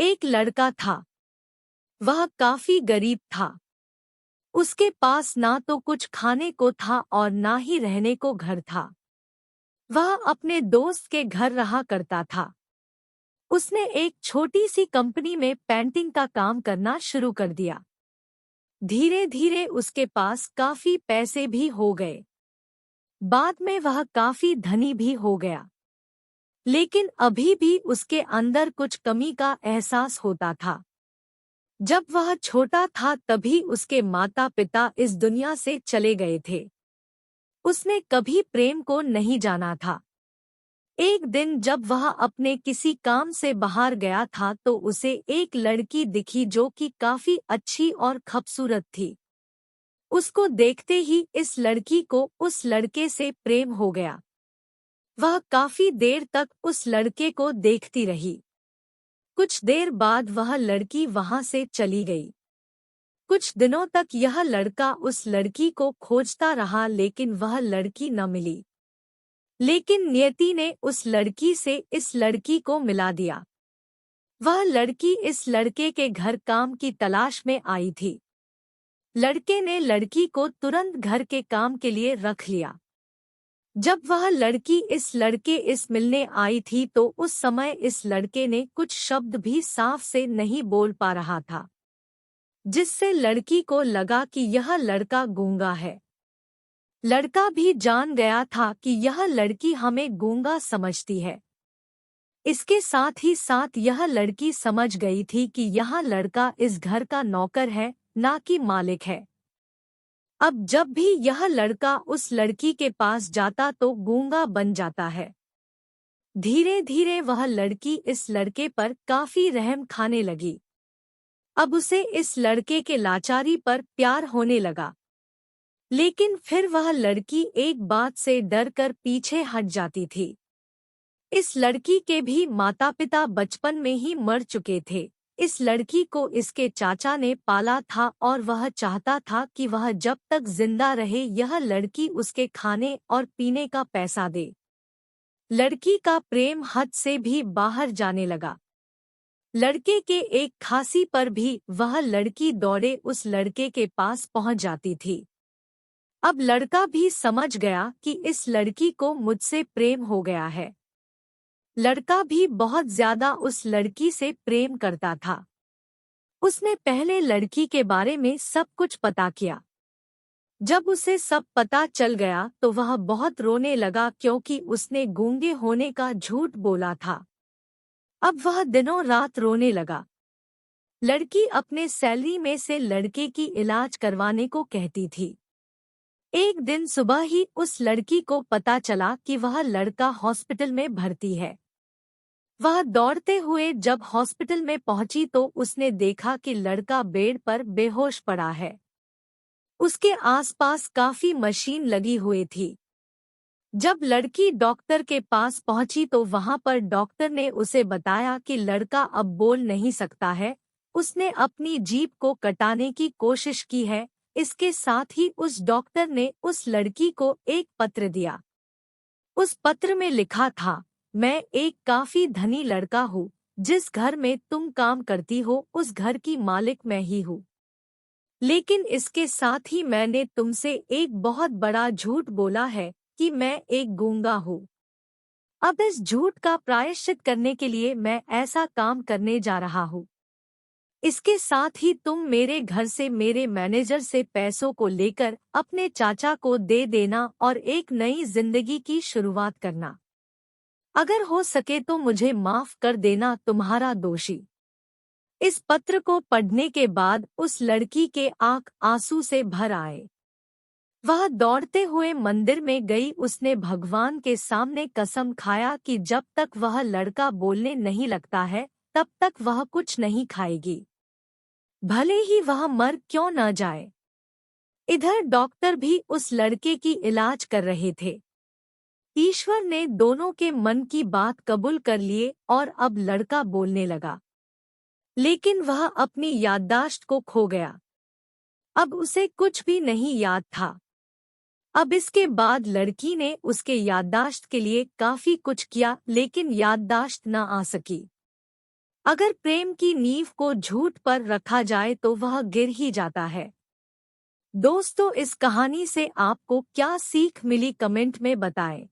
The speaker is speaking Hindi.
एक लड़का था। वह काफी गरीब था। उसके पास ना तो कुछ खाने को था और ना ही रहने को घर था। वह अपने दोस्त के घर रहा करता था। उसने एक छोटी सी कंपनी में पेंटिंग का काम करना शुरू कर दिया। धीरे धीरे उसके पास काफी पैसे भी हो गए। बाद में वह काफी धनी भी हो गया। लेकिन अभी भी उसके अंदर कुछ कमी का एहसास होता था। जब वह छोटा था तभी उसके माता पिता इस दुनिया से चले गए थे। उसने कभी प्रेम को नहीं जाना था। एक दिन जब वह अपने किसी काम से बाहर गया था तो उसे एक लड़की दिखी जो कि काफी अच्छी और खूबसूरत थी। उसको देखते ही इस लड़की को उस लड़के से प्रेम हो गया। वह काफी देर तक उस लड़के को देखती रही। कुछ देर बाद वह लड़की वहां से चली गई। कुछ दिनों तक यह लड़का उस लड़की को खोजता रहा लेकिन वह लड़की न मिली। लेकिन नियति ने उस लड़की से इस लड़की को मिला दिया। वह लड़की इस लड़के के घर काम की तलाश में आई थी। लड़के ने लड़की को तुरंत घर के काम के लिए रख लिया। जब वह लड़की इस लड़के इस मिलने आई थी तो उस समय इस लड़के ने कुछ शब्द भी साफ से नहीं बोल पा रहा था, जिससे लड़की को लगा कि यह लड़का गूंगा है। लड़का भी जान गया था कि यह लड़की हमें गूंगा समझती है। इसके साथ ही साथ यह लड़की समझ गई थी कि यह लड़का इस घर का नौकर है, ना कि मालिक है। अब जब भी यह लड़का उस लड़की के पास जाता तो गूंगा बन जाता है। धीरे धीरे वह लड़की इस लड़के पर काफी रहम खाने लगी। अब उसे इस लड़के के लाचारी पर प्यार होने लगा। लेकिन फिर वह लड़की एक बात से डरकर पीछे हट जाती थी। इस लड़की के भी माता पिता बचपन में ही मर चुके थे। इस लड़की को इसके चाचा ने पाला था और वह चाहता था कि वह जब तक जिंदा रहे यह लड़की उसके खाने और पीने का पैसा दे। लड़की का प्रेम हद से भी बाहर जाने लगा। लड़के के एक खांसी पर भी वह लड़की दौड़े उस लड़के के पास पहुंच जाती थी। अब लड़का भी समझ गया कि इस लड़की को मुझसे प्रेम हो गया है। लड़का भी बहुत ज्यादा उस लड़की से प्रेम करता था। उसने पहले लड़की के बारे में सब कुछ पता किया। जब उसे सब पता चल गया तो वह बहुत रोने लगा क्योंकि उसने गूंगे होने का झूठ बोला था। अब वह दिनों रात रोने लगा। लड़की अपने सैलरी में से लड़के की इलाज करवाने को कहती थी। एक दिन सुबह ही उस लड़की को पता चला कि वह लड़का हॉस्पिटल में भर्ती है। वह दौड़ते हुए जब हॉस्पिटल में पहुंची तो उसने देखा कि लड़का बेड पर बेहोश पड़ा है। उसके आसपास काफी मशीन लगी हुई थी। जब लड़की डॉक्टर के पास पहुंची तो वहां पर डॉक्टर ने उसे बताया कि लड़का अब बोल नहीं सकता है। उसने अपनी जीभ को कटाने की कोशिश की है। इसके साथ ही उस डॉक्टर ने उस लड़की को एक पत्र दिया। उस पत्र में लिखा था, मैं एक काफी धनी लड़का हूँ। जिस घर में तुम काम करती हो उस घर की मालिक मैं ही हूँ। लेकिन इसके साथ ही मैंने तुमसे एक बहुत बड़ा झूठ बोला है कि मैं एक गूंगा हूँ। अब इस झूठ का प्रायश्चित करने के लिए मैं ऐसा काम करने जा रहा हूँ। इसके साथ ही तुम मेरे घर से मेरे मैनेजर से पैसों को लेकर अपने चाचा को दे देना और एक नई जिंदगी की शुरुआत करना। अगर हो सके तो मुझे माफ कर देना, तुम्हारा दोषी। इस पत्र को पढ़ने के बाद उस लड़की के आंख आंसू से भर आए। वह दौड़ते हुए मंदिर में गई। उसने भगवान के सामने कसम खाया कि जब तक वह लड़का बोलने नहीं लगता है तब तक वह कुछ नहीं खाएगी, भले ही वह मर क्यों न जाए। इधर डॉक्टर भी उस लड़के की इलाज कर रहे थे। ईश्वर ने दोनों के मन की बात कबूल कर लिए और अब लड़का बोलने लगा। लेकिन वह अपनी याददाश्त को खो गया। अब उसे कुछ भी नहीं याद था। अब इसके बाद लड़की ने उसके याददाश्त के लिए काफी कुछ किया लेकिन याददाश्त न आ सकी। अगर प्रेम की नींव को झूठ पर रखा जाए तो वह गिर ही जाता है। दोस्तों, इस कहानी से आपको क्या सीख मिली, कमेंट में बताएं।